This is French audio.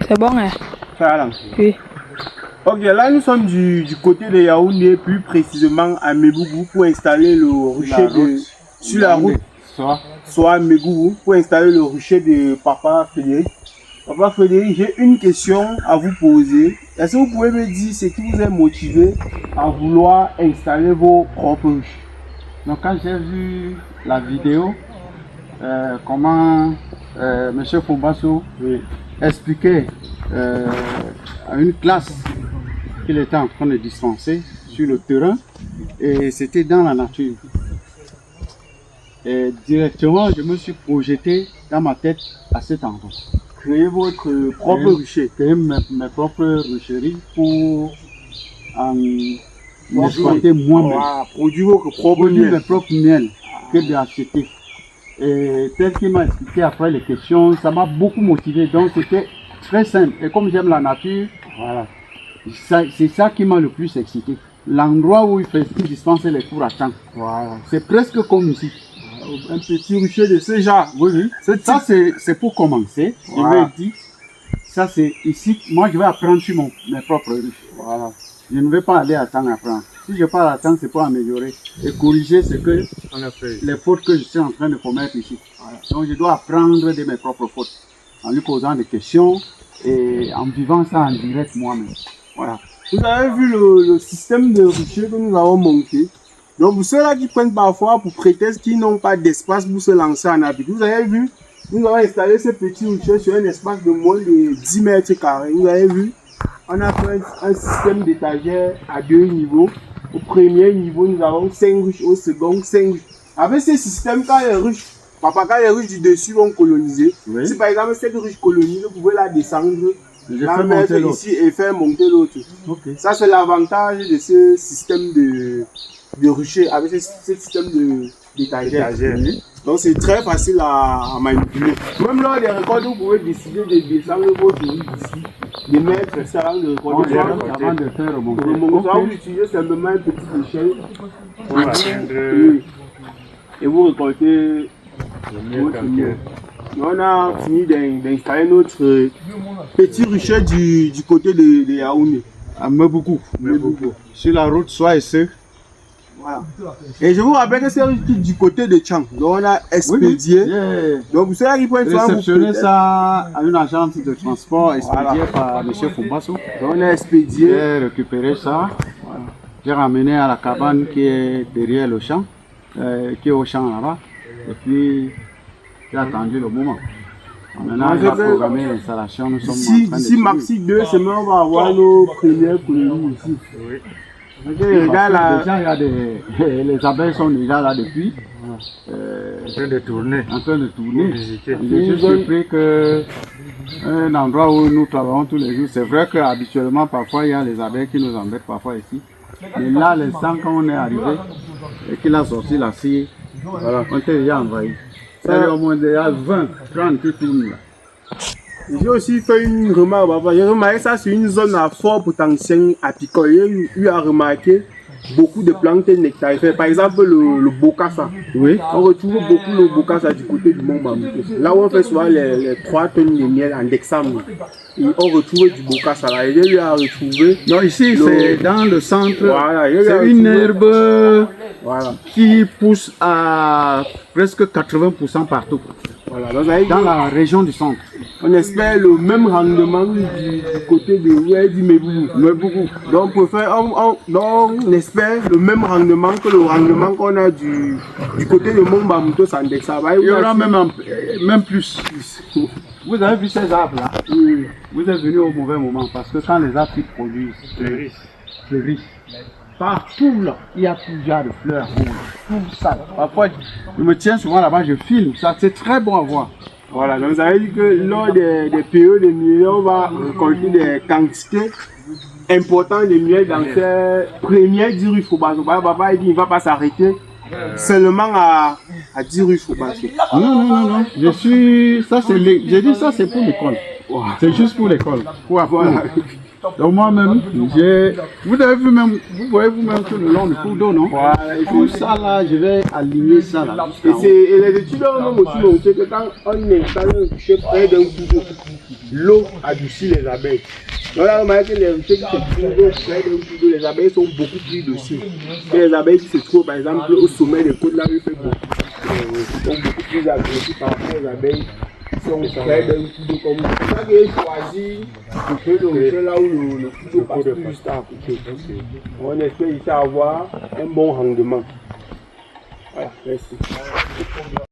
C'est bon, hein? Ça va. Oui. Ok, là nous sommes du côté de Yaoundé, plus précisément à Mébougou, pour installer le rucher sur la route. Soit Mébougou, pour installer le rucher de Papa Frédéric. Papa Frédéric, j'ai une question à vous poser. Est-ce que vous pouvez me dire ce qui vous a motivé à vouloir installer vos propres ruches? Donc quand j'ai vu la vidéo, comment M. Fombasso expliquait à une classe qu'il était en train de dispenser sur le terrain, et c'était dans la nature. Et directement, je me suis projeté dans ma tête à cet endroit. Créer votre propre rucher. Créer mes propres rucheries pour exploiter moi-même. Produire votre propre Produire miel. mes propres miels que d'acheter. Et tel qu'il m'a expliqué après les questions, ça m'a beaucoup motivé. Donc c'était très simple. Et comme j'aime la nature, voilà. C'est ça qui m'a le plus excité. L'endroit où il dispensait les cours à temps. Voilà. C'est presque comme ici. Un petit rucher de ce genre. Oui. Ça c'est pour commencer. Voilà. Je me dis, ça c'est ici. Moi je vais apprendre sur mes propres ruches. Voilà. Je ne vais pas aller à temps apprendre. Si je pars à temps, c'est pour améliorer et corriger ce que les fautes que je suis en train de commettre ici. Voilà. Donc je dois apprendre de mes propres fautes en lui posant des questions et en vivant ça en direct moi-même. Voilà. Vous avez vu le système de rucher que nous avons monté. Donc pour ceux-là qui prennent parfois pour prétexte qu'ils n'ont pas d'espace pour se lancer en habit. Vous avez vu, nous avons installé ce petit rucher sur un espace de moins de 10 mètres carrés. Vous avez vu, on a fait un système d'étagères à 2 niveaux. Au premier niveau, nous avons 5 ruches. Au second, 5 ruches. Avec ce système, quand les ruches du dessus vont coloniser, si par exemple cette ruche colonise, vous pouvez la descendre, la mettre ici et faire monter l'autre. Okay. Ça, c'est l'avantage de ce système de rucher avec ce système d'étagères. Donc, c'est très facile à manipuler. Même lors des récoltes, vous pouvez décider de descendre votre ruche ici, de mettre ça avant de récolter. Avant de faire remonter. Vous utilisez simplement une petite échelle. Et vous récoltez votre miel. On a fini d'installer notre petit rucher du côté de Yaoundé. À Mébougou. Sur la route Soie et Sec. Voilà. Et je vous rappelle que c'est du côté de Tchang. Donc on a expédié. Donc vous savez qui prennent réceptionner ça à une agence de transport expédiée par M. Fombasso. Donc on a expédié. J'ai récupéré ça. Voilà. J'ai ramené à la cabane qui est derrière le champ, qui est au champ là-bas. Et puis j'ai attendu le moment. Maintenant, on va programmer l'installation. D'ici maxi 2 semaines, on va avoir nos premières colonies ici. Oui. Déjà, les abeilles sont déjà là depuis. En train de tourner. Je suis surpris qu'un endroit où nous travaillons tous les jours, c'est vrai qu'habituellement, parfois, il y a les abeilles qui nous embêtent parfois ici. Mais là, l'instant quand on est arrivé et qu'il a sorti la scie, voilà, on était déjà envahi. C'est au moins déjà 20, 30 qui tournent là. J'ai aussi fait une remarque, j'ai remarqué ça sur une zone à fort potentiel apicole. J'ai eu à remarquer beaucoup de plantes nectarifères. Par exemple, le bokassa. Oui. On retrouve beaucoup le bokassa du côté du Mont Bamouto. Là où on fait souvent les 3 tonnes de miel en décembre. Et on retrouve du bokassa là. J'ai eu à retrouver. Non, ici c'est dans le centre. Voilà, c'est une herbe qui pousse à presque 80% partout. Voilà, dans la région du centre. On espère le même rendement du côté de Mébougou. Donc, on espère le même rendement que le rendement qu'on a du côté de Mont Bamouto Sandexa. Il y aura même plus. Vous avez vu ces arbres là? Oui. Vous êtes venu au mauvais moment parce que quand les arbres produisent, fleurissent. Partout là, il y a plusieurs de fleurs rouges. Tout ça. Parfois, je me tiens souvent là-bas, je filme. Ça, c'est très bon à voir. Voilà, donc ça veut dire que lors des périodes de miel, on va récolter des quantités importantes de miel dans ces premières 10 rues Fobasso. Papa il dit qu'il ne va pas s'arrêter seulement à 10 rues Fobasso. Non. J'ai dit ça c'est pour l'école. C'est juste pour l'école. Pour apprendre. Donc moi-même, vous avez vu même, vous voyez vous-même tout le long du cours d'eau, non? Voilà, Tout ça là, je vais aligner ça là. Et les étudiants ont aussi montré que quand on installe un rucher près d'un cours d'eau, l'eau adoucit les abeilles. Donc là, on remarque que les ruchers qui se trouvent près d'un cours d'eau, les abeilles sont beaucoup plus dociles. Et les abeilles qui se trouvent par exemple au sommet des côtes là, ils sont beaucoup plus agressifs par rapport aux abeilles qui sont près d'un cours d'eau comme ça. C'est ça qu'ils choisissent le rucher là où le cours d'eau passe juste à côté. On espère ici avoir un bon rendement. Voilà, merci.